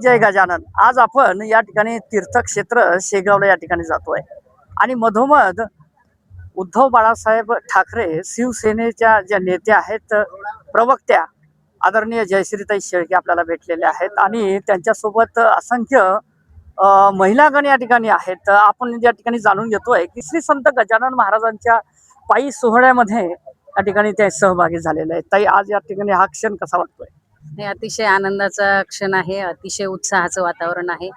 जय गजानन. आज आपण या ठिकाणी तीर्थक्षेत्र शेगावला या ठिकाणी जातोय आणि मधोमध उद्धव बाळासाहेब ठाकरे शिवसेनेच्या ज्या नेत्या आहेत, प्रवक्त्या आदरणीय जयश्रीताई शेळके आपल्याला भेटलेले आहेत आणि त्यांच्यासोबत असंख्य महिलागण या ठिकाणी आहेत. आपण या ठिकाणी जाणून घेतोय की श्री संत गजानन महाराजांच्या पायी सोहळ्यामध्ये या ठिकाणी ते सहभागी झालेले आहेत. ताई, आज या ठिकाणी हा क्षण कसा वाटतोय? हे अतिशय आनंदाचा क्षण आहे. अतिशय उत्साहाचं वातावरण आहे.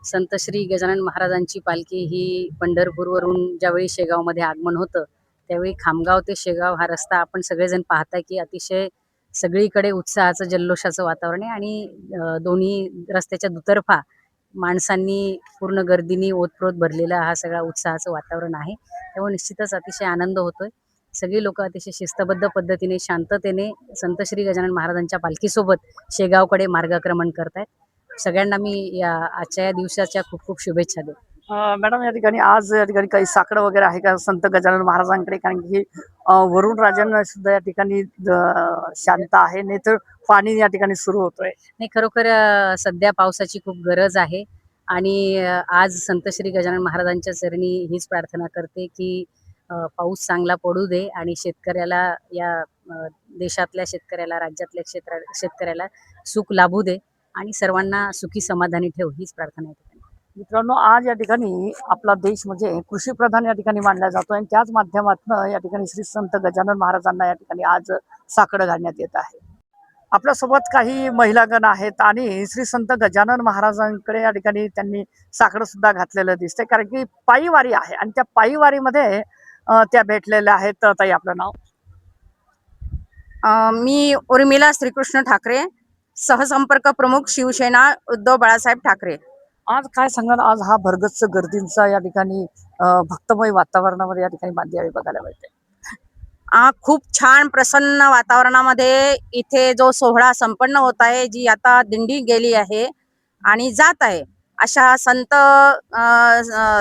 संत श्री गजानन महाराजांची पालखी ही पंढरपूरवरून ज्यावेळी शेगावमध्ये आगमन होतं, त्यावेळी खामगाव ते शेगाव हा रस्ता आपण सगळेजण पाहताय की अतिशय सगळीकडे उत्साहाचं जल्लोषाचं वातावरण आहे आणि दोन्ही रस्त्याच्या दुतर्फा माणसांनी पूर्ण गर्दीनी ओतप्रोत भरलेला हा सगळा उत्साहाचं वातावरण आहे. त्यामुळे निश्चितच अतिशय आनंद होतोय. सगळी लोक अतिशय शिस्तबद्ध पद्धतीने शांततेने संत श्री गजानन महाराजांच्या पालखीसोबत शेगावकडे मार्गक्रमण करतायत. सगळ्यांना मी या आजच्या या दिवसाच्या खूप खूप शुभेच्छा देतो. मॅडम, या ठिकाणी आज या ठिकाणी काही साकडं वगैरे आहे का संत गजानन महाराजांकडे? कारण की वरुण राजांना सुद्धा या ठिकाणी शांत आहे, नाही तर पाणी या ठिकाणी सुरू होतोय. नाही, खरोखर सध्या पावसाची खूप गरज आहे आणि आज संत श्री गजानन महाराजांच्या चरणी हीच प्रार्थना करते की पाऊस चांगला पडू दे आणि शेतकऱ्याला या देशातल्या शेतकऱ्याला, राज्यातल्या शेतकऱ्याला सुख लाभू दे आणि सर्वांना सुखी समाधानी ठेव, हीच प्रार्थना आहे. मित्रांनो, आज या ठिकाणी आपला देश म्हणजे कृषीप्रधान या ठिकाणी मानला जातो आणि त्याच माध्यमातून या ठिकाणी श्री संत गजानन महाराजांना या ठिकाणी आज साकडं घालण्यात येत आहे. आपल्यासोबत काही महिलागण आहेत आणि श्री संत गजानन महाराजांकडे या ठिकाणी त्यांनी साकडं सुद्धा घातलेलं दिसतंय, कारण की पायी वारी आहे आणि त्या पायी वारीमध्ये त्या भेटलेल्या आहेत. ताई, आपलं नाव? मी उर्मिला श्रीकृष्ण ठाकरे, सहसंपर्क प्रमुख, शिवसेना, उद्धव बाळासाहेब ठाकरे. आज काय सांगणार? आज हा भरगच्च गर्दींचा या ठिकाणी भक्तमय वातावरणामध्ये या ठिकाणी बांधलेली बघायला मिळते. खूप छान प्रसन्न वातावरणामध्ये इथे जो सोहळा संपन्न होत आहे, जी आता दिंडी गेली आहे आणि जात आहे, अशा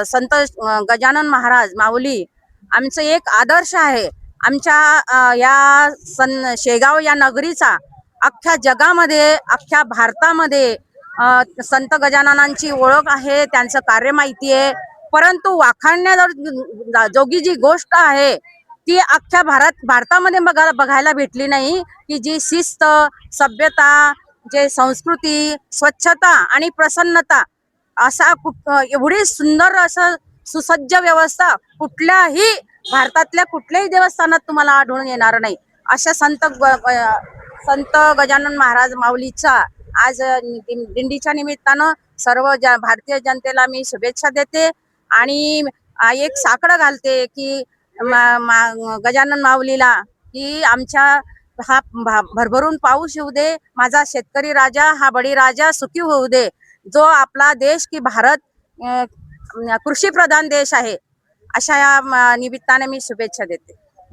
संत गजानन महाराज माऊली आमचं एक आदर्श आहे. आमच्या या शेगाव या नगरीचा अख्ख्या जगामध्ये, अख्ख्या भारतामध्ये संत गजाननांची ओळख आहे, त्यांचं कार्य माहिती आहे. परंतु वाखाणण्या जोगी जी गोष्ट आहे ती अख्ख्या भारतामध्ये बघायला भेटली नाही, की जी शिस्त, सभ्यता, जे संस्कृती, स्वच्छता आणि प्रसन्नता, असा एवढी सुंदर असं सुसज्ज व्यवस्था कुठल्याही भारतातल्या कुठल्याही देवस्थानात तुम्हाला आढळून येणार नाही. अशा संत गजानन महाराज माऊलीचा आज दिंडीच्या निमित्तानं सर्व भारतीय जनतेला मी शुभेच्छा देते आणि एक साकडं घालते की गजानन माऊलीला की आमच्या हा भरभरून पाऊस येऊ दे, माझा शेतकरी राजा, हा बळी राजा सुखी होऊ दे. जो आपला देश की भारत कृषी प्रधान देश आहे, अशा या निमित्ताने मी शुभेच्छा देते.